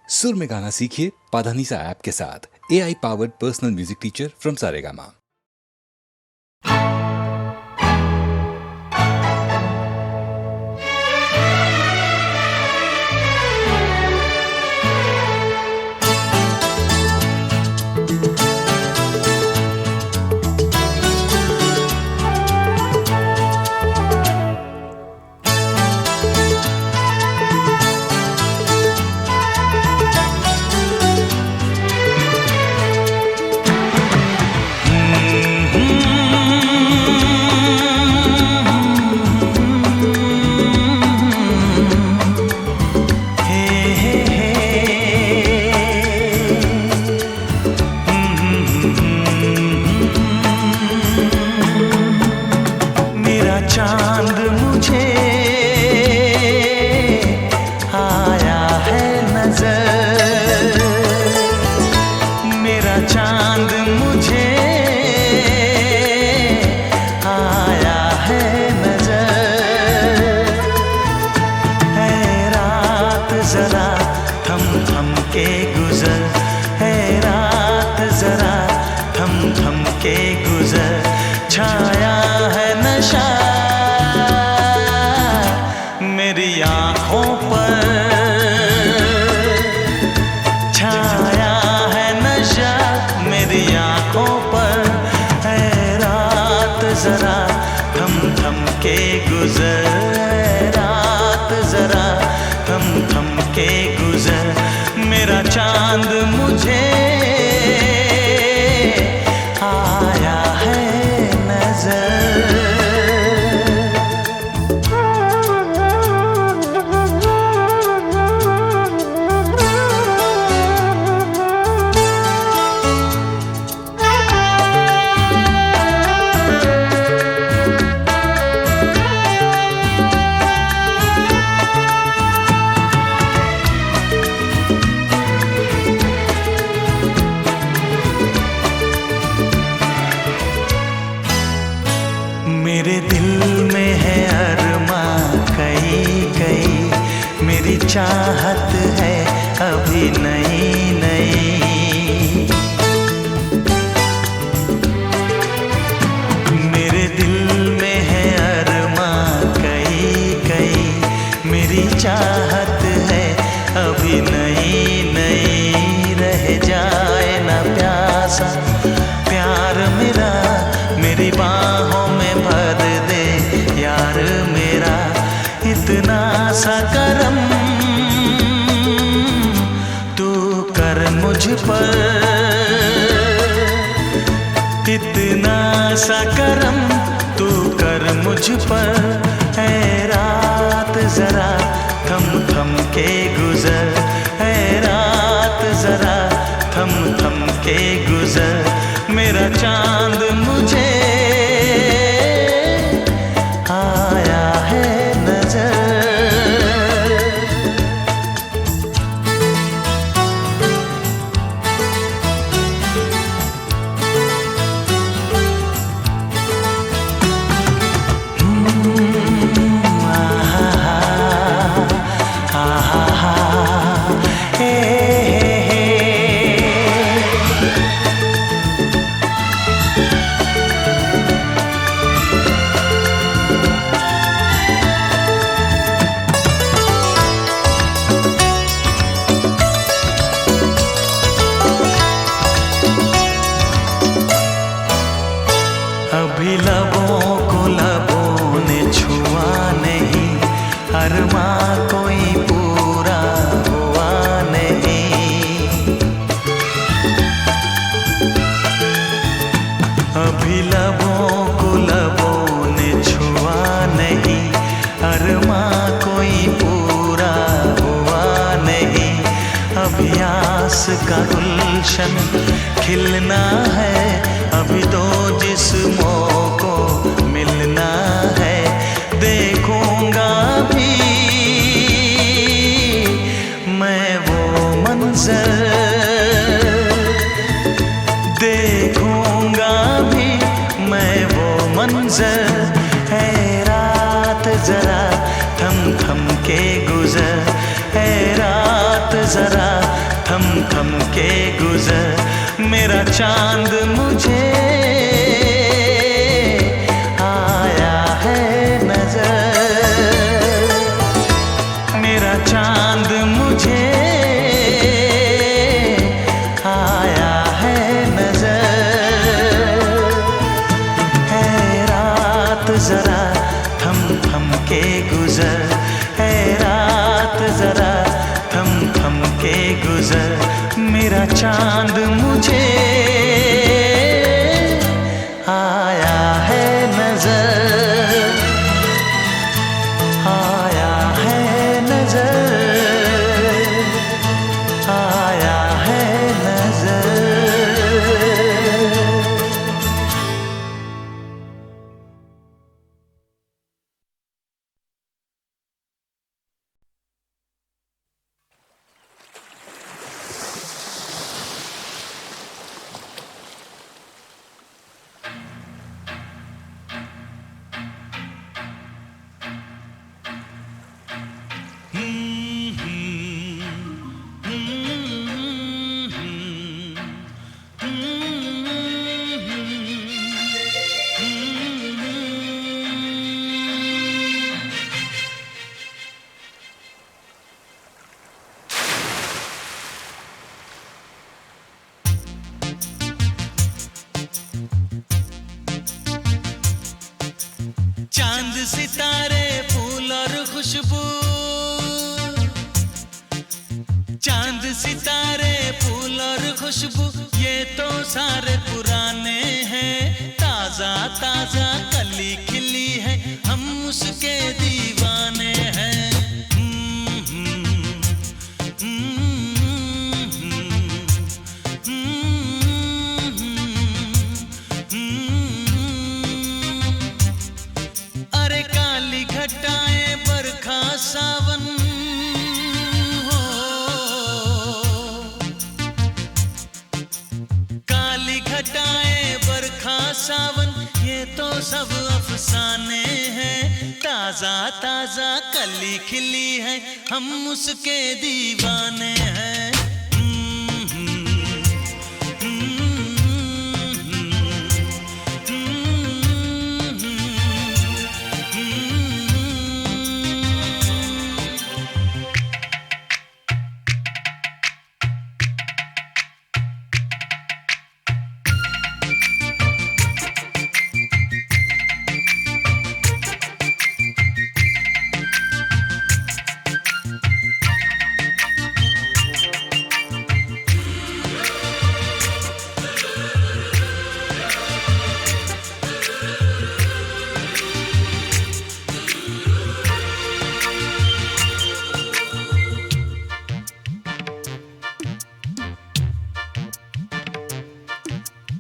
सुर में गाना सीखिए पाधानीसा ऐप के साथ। AI powered personal music teacher from Saregama. चांद मुझे आया है नजर, मेरा चांद मुझे आया है नजर। है रात जरा थम थम के गुजर, है रात जरा थम थम के गुजर। छाया है नशा मेरी आँखों पर, छाया है नशा मेरी आँखों पर। है रात जरा थम थम के गुजर, है रात जरा थम थम के गुजर। मेरा चांद मुझे आया है नजर। मेरे दिल में है अरमां कई कई, मेरी चाहत है अभी नई नई। मेरे दिल में है अरमां कई कई, मेरी चाहत है अभी नई नई। रह जाए ना प्यासा प्यार मेरा, मेरी बाहों में भर दे यार मेरा। इतना सा करम तू कर मुझ पर, इतना सा करम तू कर मुझ पर। है रात जरा थम थम के गुजर, है रात जरा थम थम के गुजर। मेरा चांद मुझे आया है नजर। अभी लबों को लबों ने छुआ नहीं, अरमां कोई पूरा हुआ नहीं। अभी लबों को लबों ने छुआ नहीं, अरमां कोई पूरा हुआ नहीं। अभी आस का गुलशन खिलना है, अभी तो जिस्मों को मिलना है। देखूंगा भी मैं वो मंजर, देखूंगा भी मैं वो मंजर। है रात जरा थम थम के गुजर, है रात जरा थम थम के गुजर, मेरा चांद मुझे आया है नजर, मेरा चांद मुझे आया है नजर। है रात जरा थम थम के गुजर, है रात जरा थम थम के गुजर, मेरा चांद मुझे आया है नजर, आया है नजर, आया है नजर। चांद सितारे फूल और खुशबू, चांद सितारे फूल और खुशबू, ये तो सारे पुराने हैं। ताजा ताजा कली खिली है, हम उसके दीवाने हैं। अरे काली घटाएं बरखा सावन हो, काली घटाएं बरखा सावन, ये तो सब अफसाने हैं। ताजा ताजा कली खिली है, हम उसके दीवाने हैं।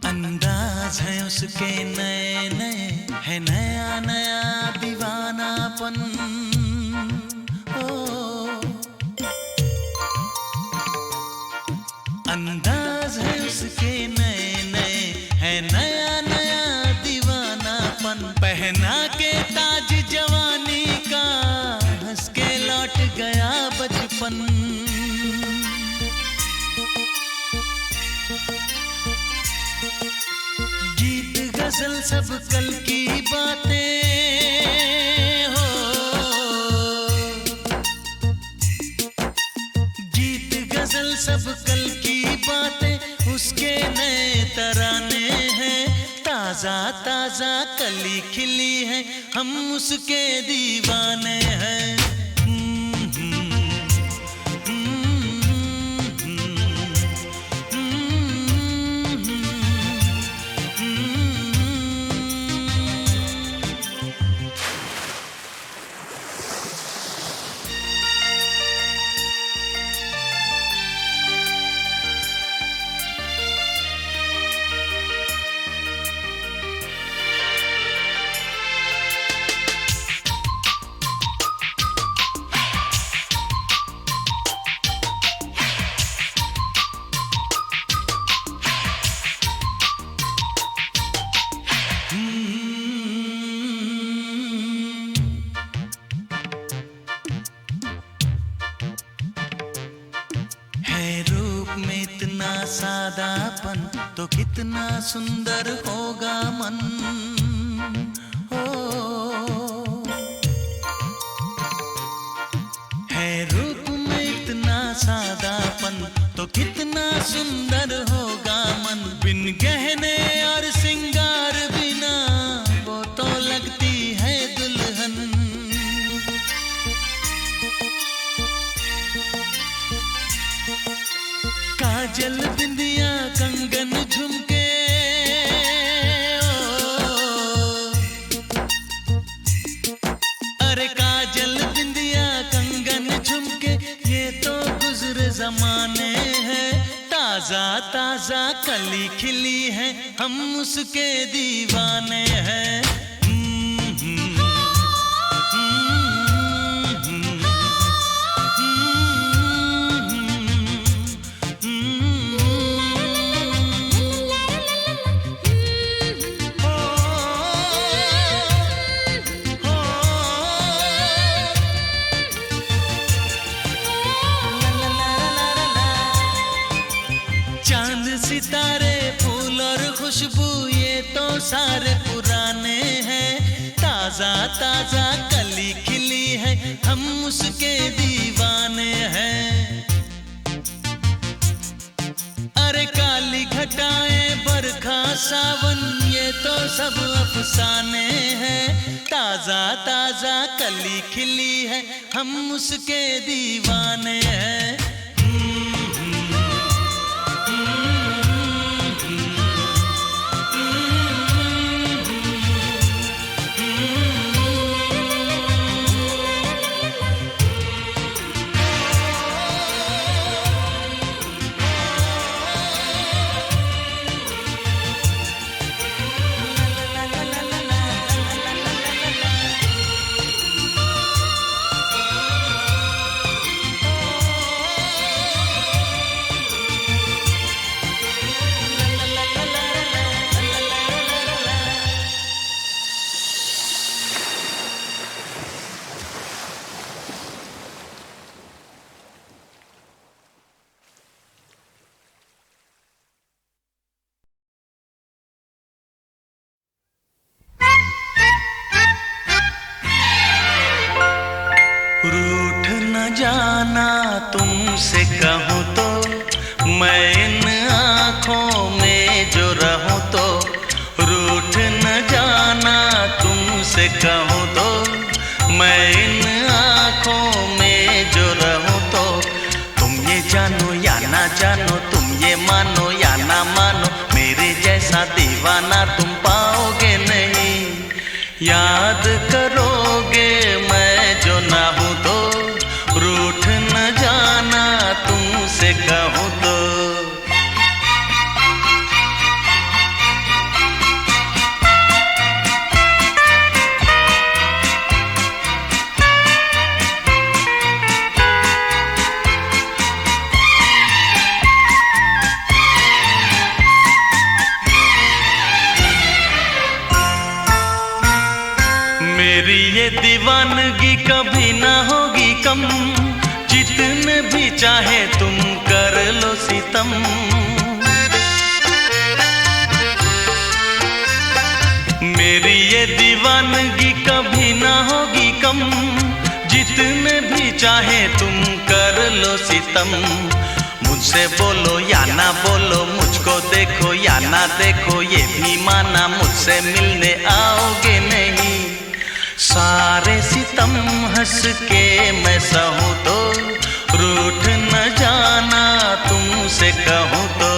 अंदाज है उसके नए नए, है नया नया दीवानापन। ओ अंदाज है उसके नए नए, है नया नया दीवानापन। पहना के ताज जवानी का, हंस के लौट गया बचपन। गीत गजल सब कल की बातें हो, गीत गजल सब कल की बातें, उसके नए तराने हैं। ताजा ताजा कली खिली है, हम उसके दीवाने हैं। रूप में इतना सादापन तो कितना सुंदर होगा मन। हो है रूप में इतना सादापन तो कितना सुंदर होगा मन। बिन गहने और सिंगार बिना वो तो लगती है दुल्हन। काजल बिंदिया कंगन झुमके अरे काजल बिंदिया कंगन झुमके ये तो गुजरे जमाने हैं। ताजा ताजा कली खिली है हम उसके दीवाने हैं। चांद सितारे फूल और खुशबू ये तो सारे पुराने हैं। ताजा ताजा कली खिली है हम उसके दीवाने हैं। अरे काली घटाएं बरखा सावन ये तो सब अफसाने हैं। ताजा ताजा कली खिली है हम उसके दीवाने हैं। रूठ न जाना तुमसे कहूँ तो मैं इन आँखों में जो रहूँ तो। रूठ न जाना तुमसे कहूँ तो मैं इन आँखों में जो रहूँ तो। तुम ये जानो या ना जानो, तुम ये मानो या ना मानो, मेरे जैसा दीवाना तुम पाओगे नहीं। याद करोगे मैं जो ना हूँ तो, रूठ न जाना तुमसे कहूँ तो। मेरी ये दीवानगी कभी ना होगी कम, जितने भी चाहे तुम कर लो सितम। मेरी ये दीवानगी कभी ना होगी कम, जितने भी चाहे तुम कर लो सितम। मुझसे बोलो या ना बोलो, मुझको देखो या ना देखो, ये भी माना मुझसे मिलने आओगे नहीं। सारे सितम हंस के मैं सहूँ तो, रूठ न जाना तुमसे कहूँ तो।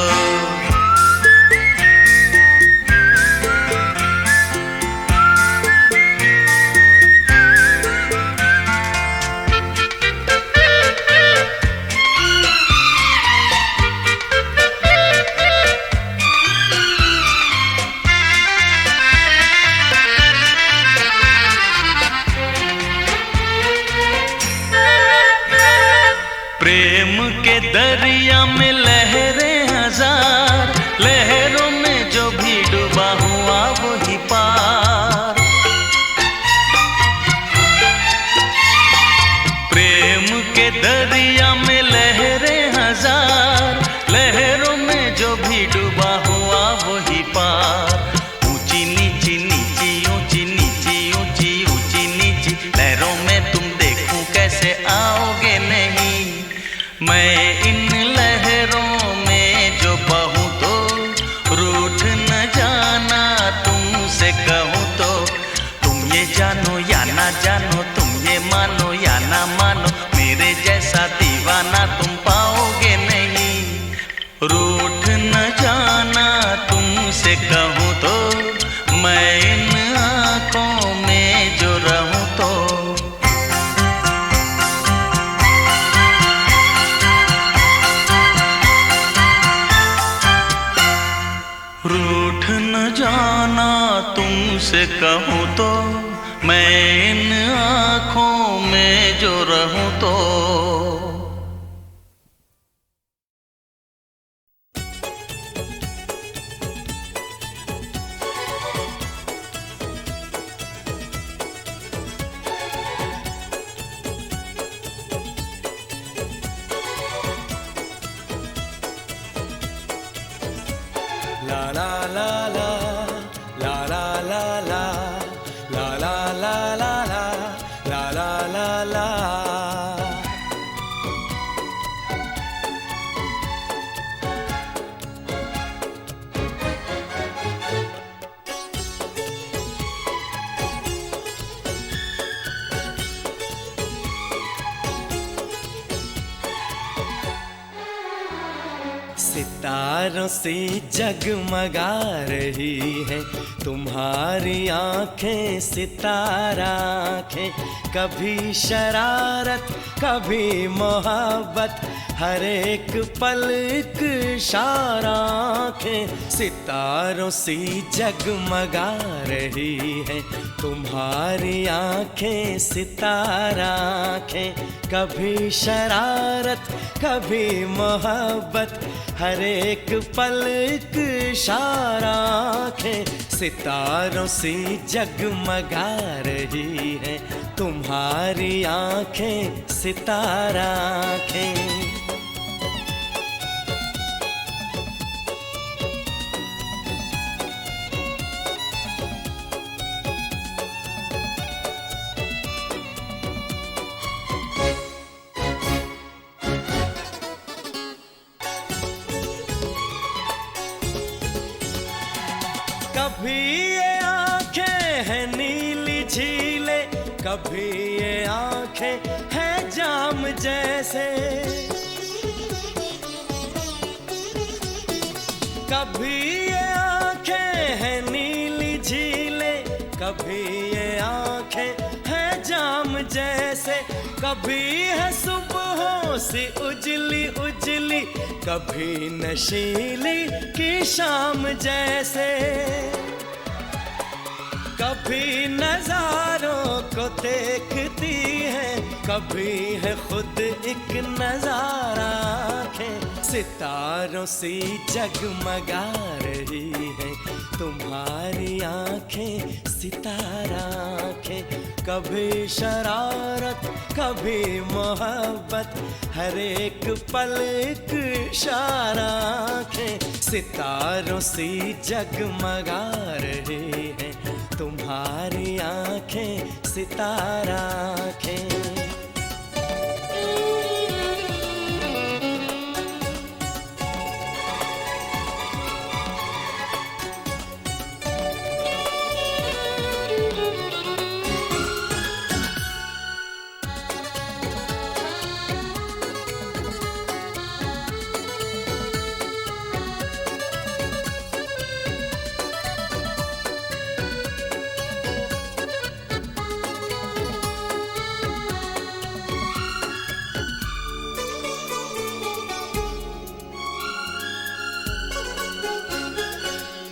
प्रेम के दरिया में लहरें हजार, लहरों में जो भी डूबा हुआ वही पार। प्रेम के दरिया में लहरें हजार, इन लहरों में जो बहूं तो रूठ न जाना, तुमसे कहूँ तो तुम ये जानो या ना जानो, तुम ये मानो या ना मानो, मेरे जैसा दीवाना तुम पाओगे नहीं। रूठ न जाना तुमसे कहूँ तो, मैं इन आँखों में जो रहूँ तो। रूठ न जाना तुमसे कहूँ तो, मैं इन आँखों में जो रहूँ तो। La la la la la la la la la la la la la la la la. सितारों से जगमगा रही है तुम्हारी आंखें, सितारा आंखें। कभी शरारत कभी मोहब्बत, हर एक पल एक इशारा आंखें। सितारों से जगमगा रही है तुम्हारी आंखें, सितारा आंखें। कभी शरारत कभी मोहब्बत, हर एक पल एक इशारा आंखें। सितारों से जगमगा रही है तुम्हारी आंखें, सितारा आंखें। कभी ये आंखें हैं नीली झीलें, कभी ये आंखें हैं जाम जैसे। कभी ये आंखें हैं नीली झीलें, कभी ये आंखें हैं जाम जैसे। कभी है सुबहों सी उजली उजली, कभी नशीली की शाम जैसे। कभी नजारों को देखती है, कभी है खुद एक नजारा आंखें। सितारों से जगमगा रही है तुम्हारी आंखें, सितारा आंखें। कभी शरारत कभी मोहब्बत, हर एक पल एक इशारा आंखें। सितारों से जगमगा रही है तुम्हारी आंखें, सितारा आंखें।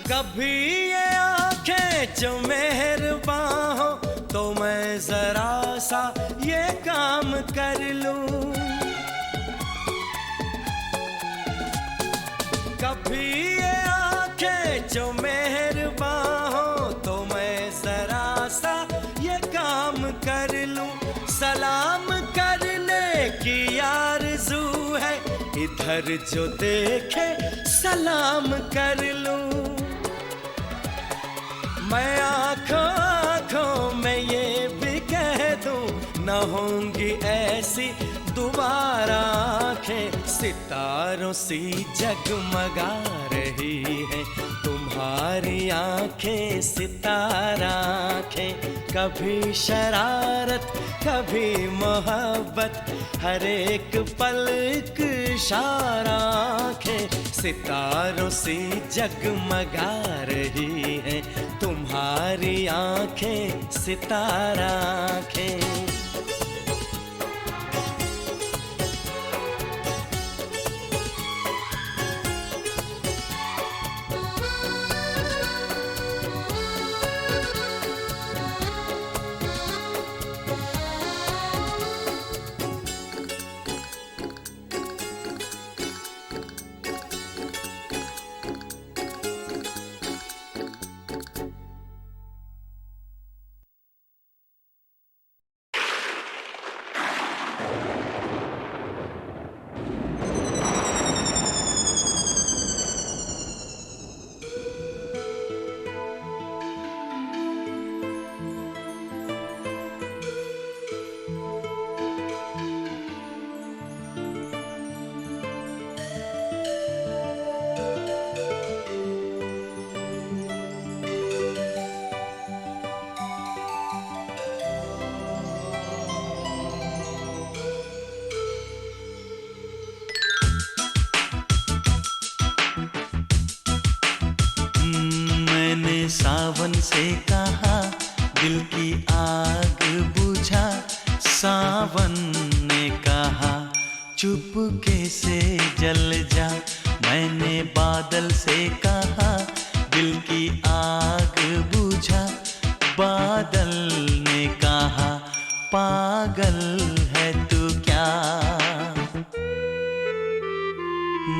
कभी ये आंखें जो मेहरबान हो, तो मैं जरा सा ये काम कर लूं। कभी ये आंखें जो मेहरबान हो, तो मैं जरा सा ये काम कर लूं। सलाम करने की आरज़ू है, इधर जो देखे सलाम कर लूं। मैं आँखों आँखों में ये भी कह दूं, न होंगी ऐसी दोबारा आँखें। सितारों सी जगमगा रही है तुम्हारी आंखें सितारा आंखें। कभी शरारत कभी मोहब्बत, हर एक पल एक इशारा आंखें। सितारों सी जगमगा रही है तुम्हारी आंखें सितारा आंखें। सावन से कहा दिल की आग बुझा, सावन ने कहा चुपके से जल जा। मैंने बादल से कहा दिल की आग बुझा, बादल ने कहा पागल है तू क्या।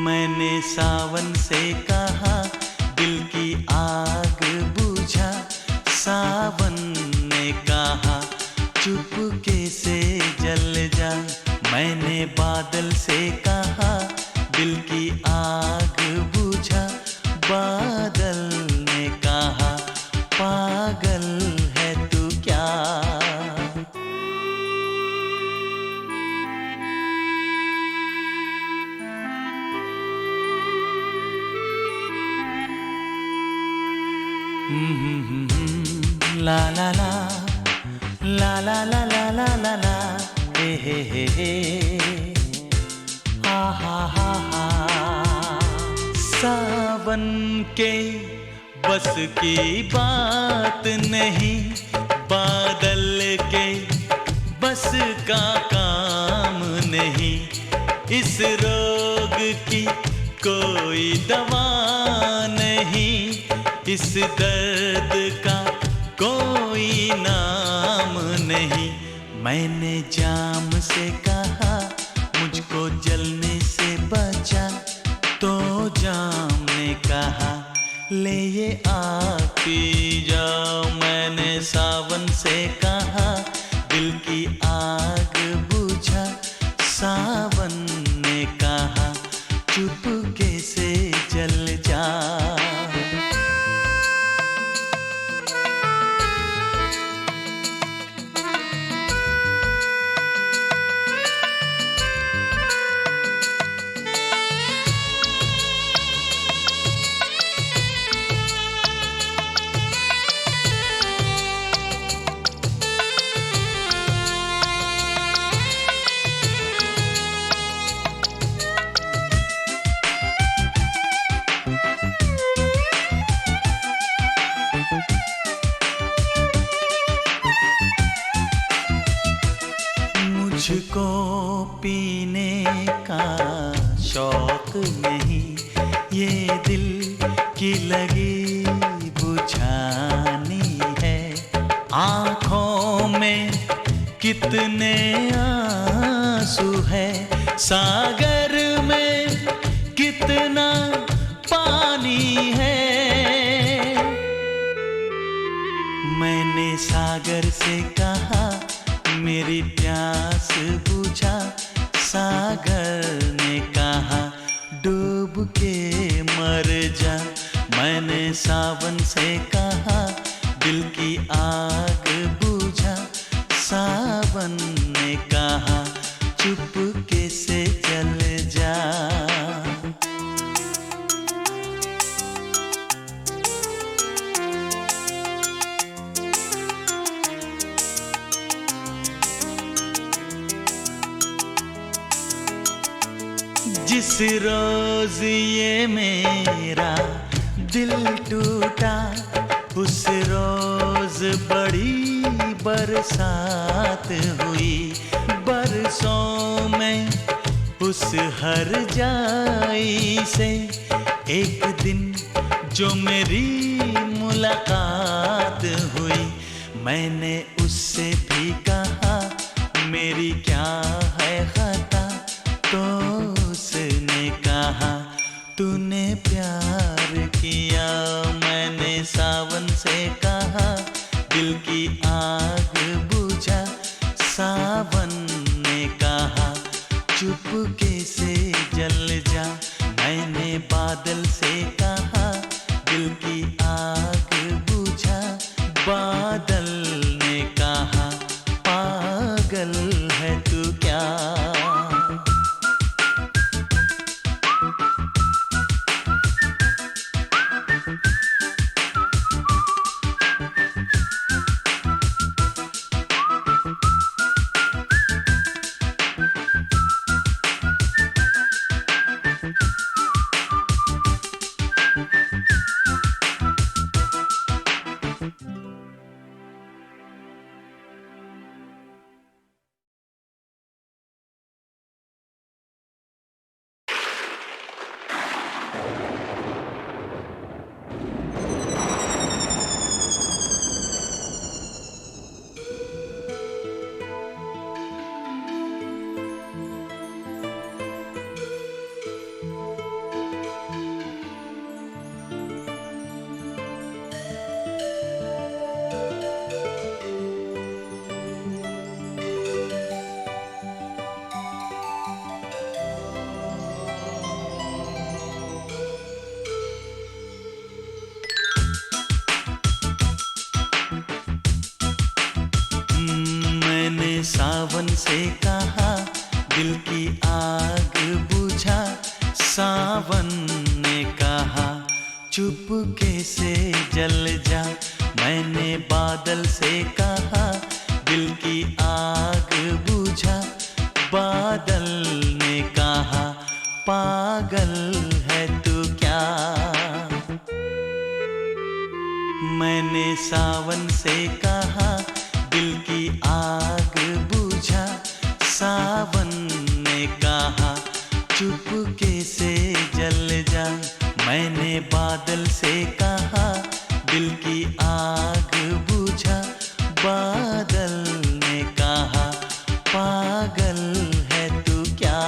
मैंने सावन से कहा दिल की आग बुझा, सावन ने कहा चुपके से जल जा। मैंने बादल से कहा दिल की आग बुझा, बादल ने कहा पागल है तू क्या। ला ला ला ला ला ला ला ला ला ला हे हा हा हा हा। सावन के बस की बात नहीं, बादल के बस का काम नहीं। इस रोग की कोई दवा नहीं, इस दर्द का कोई नाम नहीं। मैंने जाम से कहा मुझको जलने से बचा, तो जाम ने कहा ले ये आग पी जाओ। मैंने सावन से कहा दिल की आग बुझा, सावन ने कहा चुपके से जल जा। मुझको पीने का शौक नहीं, ये दिल की लगी बुझानी है। आँखों में कितने आंसू है, सागर में कितना पानी है। मैंने सागर से कहा मेरी प्यास बुझा, सागर ने कहा डूब के मर जा। मैंने सावन से कहा दिल की आग बुझा, सावन ने कहा चुपके से जल जा। इस रोज ये मेरा दिल टूटा, उस रोज बड़ी बरसात हुई। बरसों में उस हर जाई से एक दिन जो मेरी मुलाकात हुई। मैंने उससे भी कहा मेरी क्या है खता, तो उसने कहा तूने प्यार किया। मैंने सावन से कहा दिल की आग बुझा। सावन ने कहा चुपके से जल जा। मैंने बादल से कहा दिल की आग बुझा। बादल ने कहा पागल है तू क्या। सावन से कहा दिल की आग बुझा। सावन ने कहा चुपके से जल जा। मैंने बादल से कहा दिल की आग बुझा। बादल ने कहा पागल है तू क्या। मैंने सावन से कहा दिल की आग बुझा। सावन ने कहा चुपके से जल जा। मैंने बादल से कहा दिल की आग बुझा। बादल ने कहा पागल है तू क्या।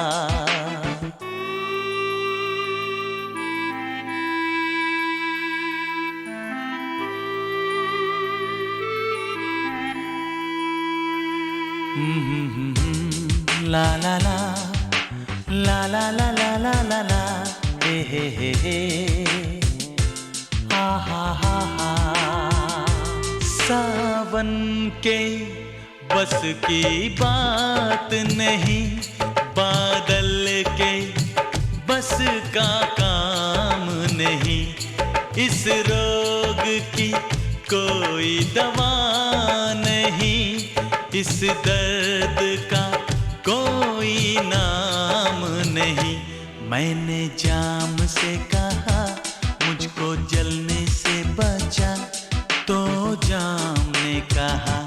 ला ला ला ला ला ला ला ला ला ला हे हा हा हा हा। सावन के बस की बात नहीं, बादल के बस का काम नहीं। इस रोग की कोई दवा नहीं, इस दर्द का कोई नाम नहीं। मैंने जाम से कहा मुझको जलने से बचा, तो जाम ने कहा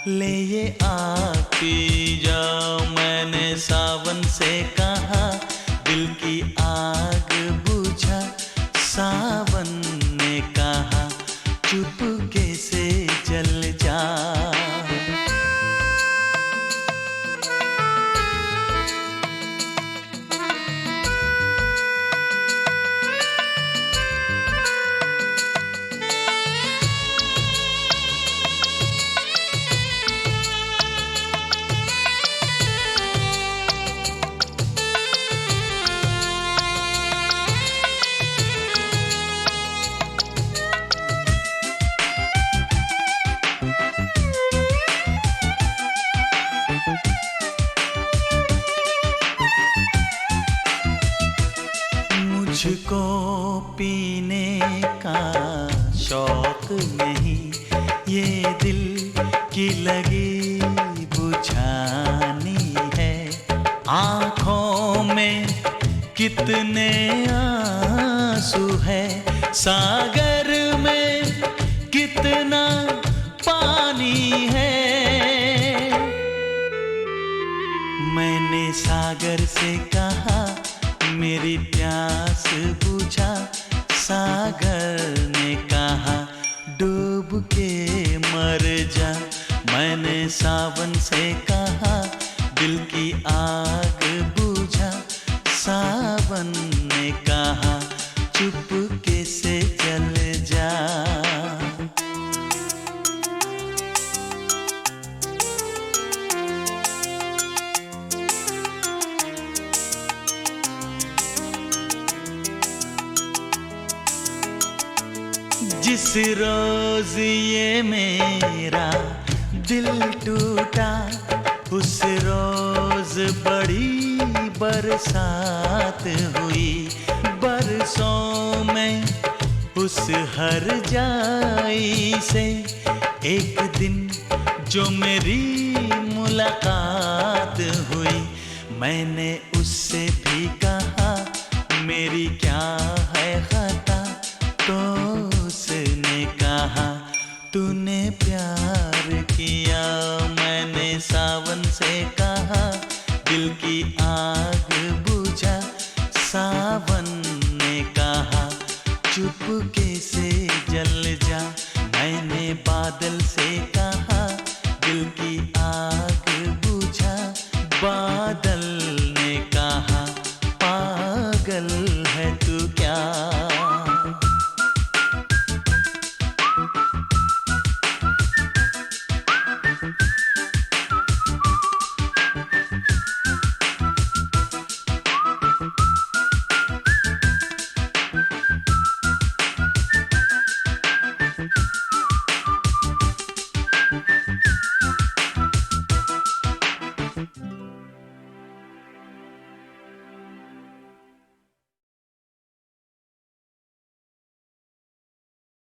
ले ये आग पी जाओ। मैंने सावन से कहा दिल की आग बुझा। सावन ने कहा चुपके से जल जा। मुझको पीने का शौक नहीं, ये दिल की लगी बुझानी है। आँखों में कित कितने आंसू है सागर में, कितना पानी है। मैंने सागर से कहा मेरी प्यास बुझा, सागर ने कहा डूब के मर जा। मैंने सावन से कहा दिल की आग बुझा, सावन ने कहा चुपके से जल जा। जिस रोज ये मेरा दिल टूटा, उस रोज बड़ी बरसात हुई। बरसों में उस हर जाई से एक दिन जो मेरी मुलाकात हुई। मैंने उससे भी कहा मेरी क्या है खता, तो उसने कहा तूने प्यार किया। मैंने सावन से कहा दिल की आग बुझा, सावन ने कहा चुपके से जल जा। मैंने बादल से